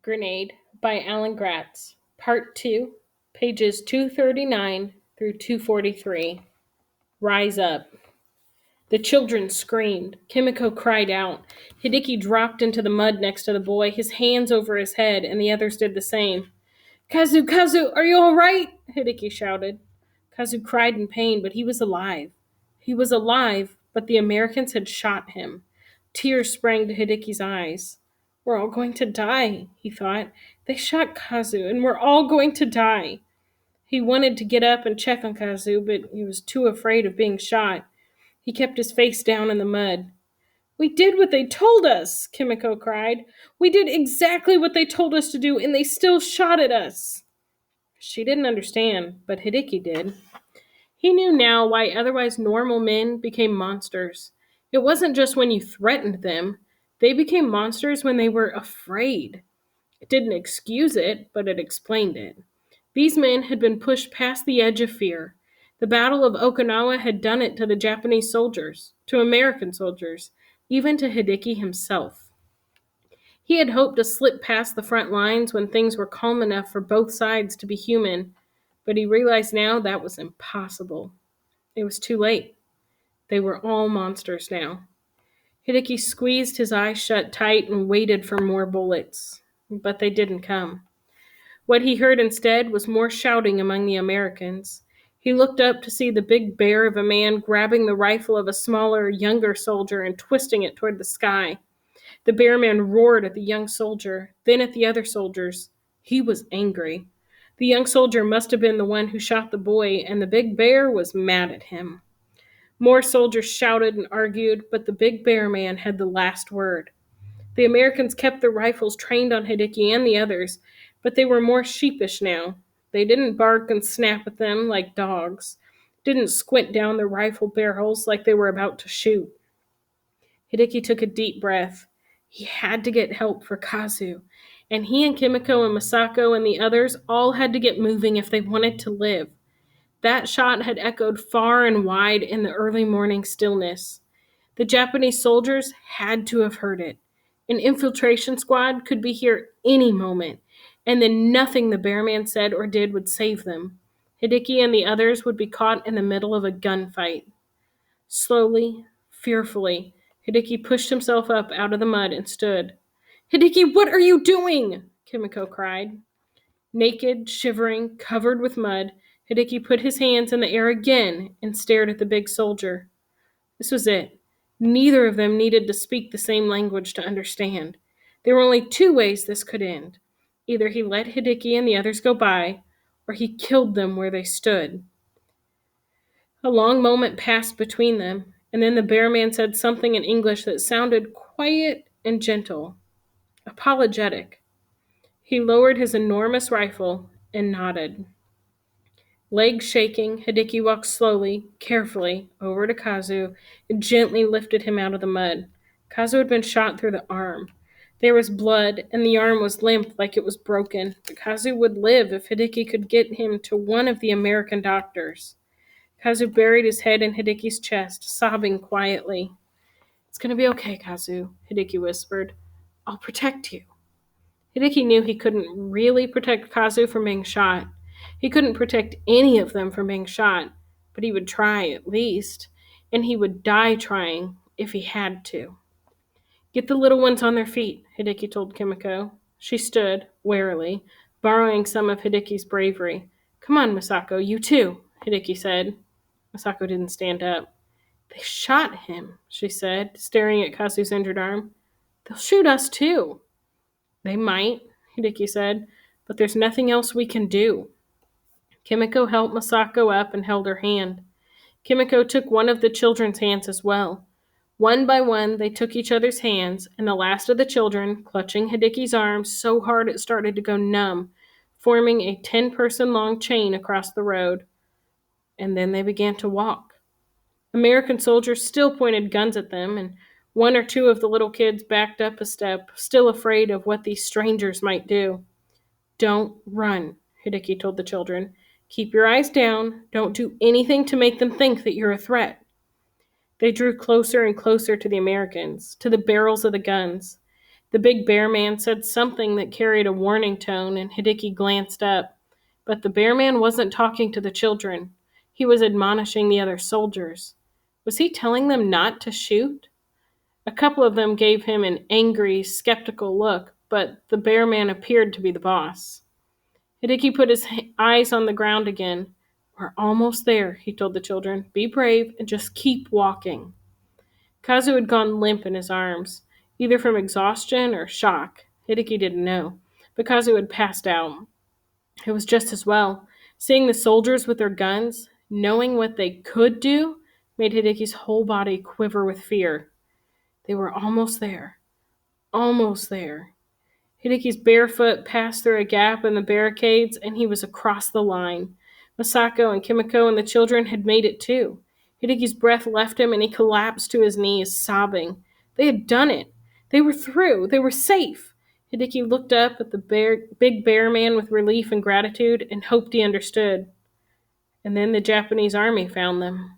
Grenade by Alan Gratz, Part 2, pages 239 through 243. Rise up. The children screamed. Kimiko cried out. Hideki dropped into the mud next to the boy, his hands over his head, and the others did the same. Kazu, are you all right? Hideki shouted. Kazu cried in pain, but he was alive. He was alive, but the Americans had shot him. Tears sprang to Hideki's eyes. We're all going to die, he thought. They shot Kazu, and we're all going to die. He wanted to get up and check on Kazu, but he was too afraid of being shot. He kept his face down in the mud. We did what they told us, Kimiko cried. We did exactly what they told us to do, and they still shot at us. She didn't understand, but Hideki did. He knew now why otherwise normal men became monsters. It wasn't just when you threatened them. They became monsters when they were afraid. It didn't excuse it, but it explained it. These men had been pushed past the edge of fear. The Battle of Okinawa had done it to the Japanese soldiers, to American soldiers, even to Hideki himself. He had hoped to slip past the front lines when things were calm enough for both sides to be human, but he realized now that was impossible. It was too late. They were all monsters now. Hideki squeezed his eyes shut tight and waited for more bullets, but they didn't come. What he heard instead was more shouting among the Americans. He looked up to see the big bear of a man grabbing the rifle of a smaller, younger soldier and twisting it toward the sky. The bear man roared at the young soldier, then at the other soldiers. He was angry. The young soldier must have been the one who shot the boy, and the big bear was mad at him. More soldiers shouted and argued, but the big bear man had the last word. The Americans kept their rifles trained on Hideki and the others, but they were more sheepish now. They didn't bark and snap at them like dogs, didn't squint down their rifle barrels like they were about to shoot. Hideki took a deep breath. He had to get help for Kazu, and he and Kimiko and Masako and the others all had to get moving if they wanted to live. That shot had echoed far and wide in the early morning stillness. The Japanese soldiers had to have heard it. An infiltration squad could be here any moment, and then nothing the bearman said or did would save them. Hideki and the others would be caught in the middle of a gunfight. Slowly, fearfully, Hideki pushed himself up out of the mud and stood. Hideki, what are you doing? Kimiko cried. Naked, shivering, covered with mud, Hideki put his hands in the air again and stared at the big soldier. This was it. Neither of them needed to speak the same language to understand. There were only two ways this could end. Either he let Hideki and the others go by, or he killed them where they stood. A long moment passed between them, and then the bear man said something in English that sounded quiet and gentle, apologetic. He lowered his enormous rifle and nodded. Legs shaking, Hideki walked slowly, carefully, over to Kazu and gently lifted him out of the mud. Kazu had been shot through the arm. There was blood, and the arm was limp like it was broken, but Kazu would live if Hideki could get him to one of the American doctors. Kazu buried his head in Hideki's chest, sobbing quietly. It's going to be okay, Kazu, Hideki whispered. I'll protect you. Hideki knew he couldn't really protect Kazu from being shot. He couldn't protect any of them from being shot, but he would try at least, and he would die trying if he had to. Get the little ones on their feet, Hideki told Kimiko. She stood, warily, borrowing some of Hideki's bravery. Come on, Masako, you too, Hideki said. Masako didn't stand up. They shot him, she said, staring at Kazu's injured arm. They'll shoot us too. They might, Hideki said, but there's nothing else we can do. Kimiko helped Masako up and held her hand. Kimiko took one of the children's hands as well. One by one, they took each other's hands, and the last of the children, clutching Hideki's arm so hard it started to go numb, forming a 10-person-long chain across the road. And then they began to walk. American soldiers still pointed guns at them, and one or two of the little kids backed up a step, still afraid of what these strangers might do. Don't run, Hideki told the children. Keep your eyes down. Don't do anything to make them think that you're a threat. They drew closer and closer to the Americans, to the barrels of the guns. The big bear man said something that carried a warning tone, and Hideki glanced up. But the bear man wasn't talking to the children. He was admonishing the other soldiers. Was he telling them not to shoot? A couple of them gave him an angry, skeptical look, but the bear man appeared to be the boss. Hideki put his eyes on the ground again. We're almost there, he told the children. Be brave and just keep walking. Kazu had gone limp in his arms, either from exhaustion or shock. Hideki didn't know, but Kazu had passed out. It was just as well. Seeing the soldiers with their guns, knowing what they could do, made Hideki's whole body quiver with fear. They were almost there. Almost there. Hideki's bare foot passed through a gap in the barricades, and he was across the line. Masako and Kimiko and the children had made it too. Hideki's breath left him, and he collapsed to his knees, sobbing. They had done it. They were through. They were safe. Hideki looked up at the big bear man with relief and gratitude and hoped he understood. And then the Japanese army found them.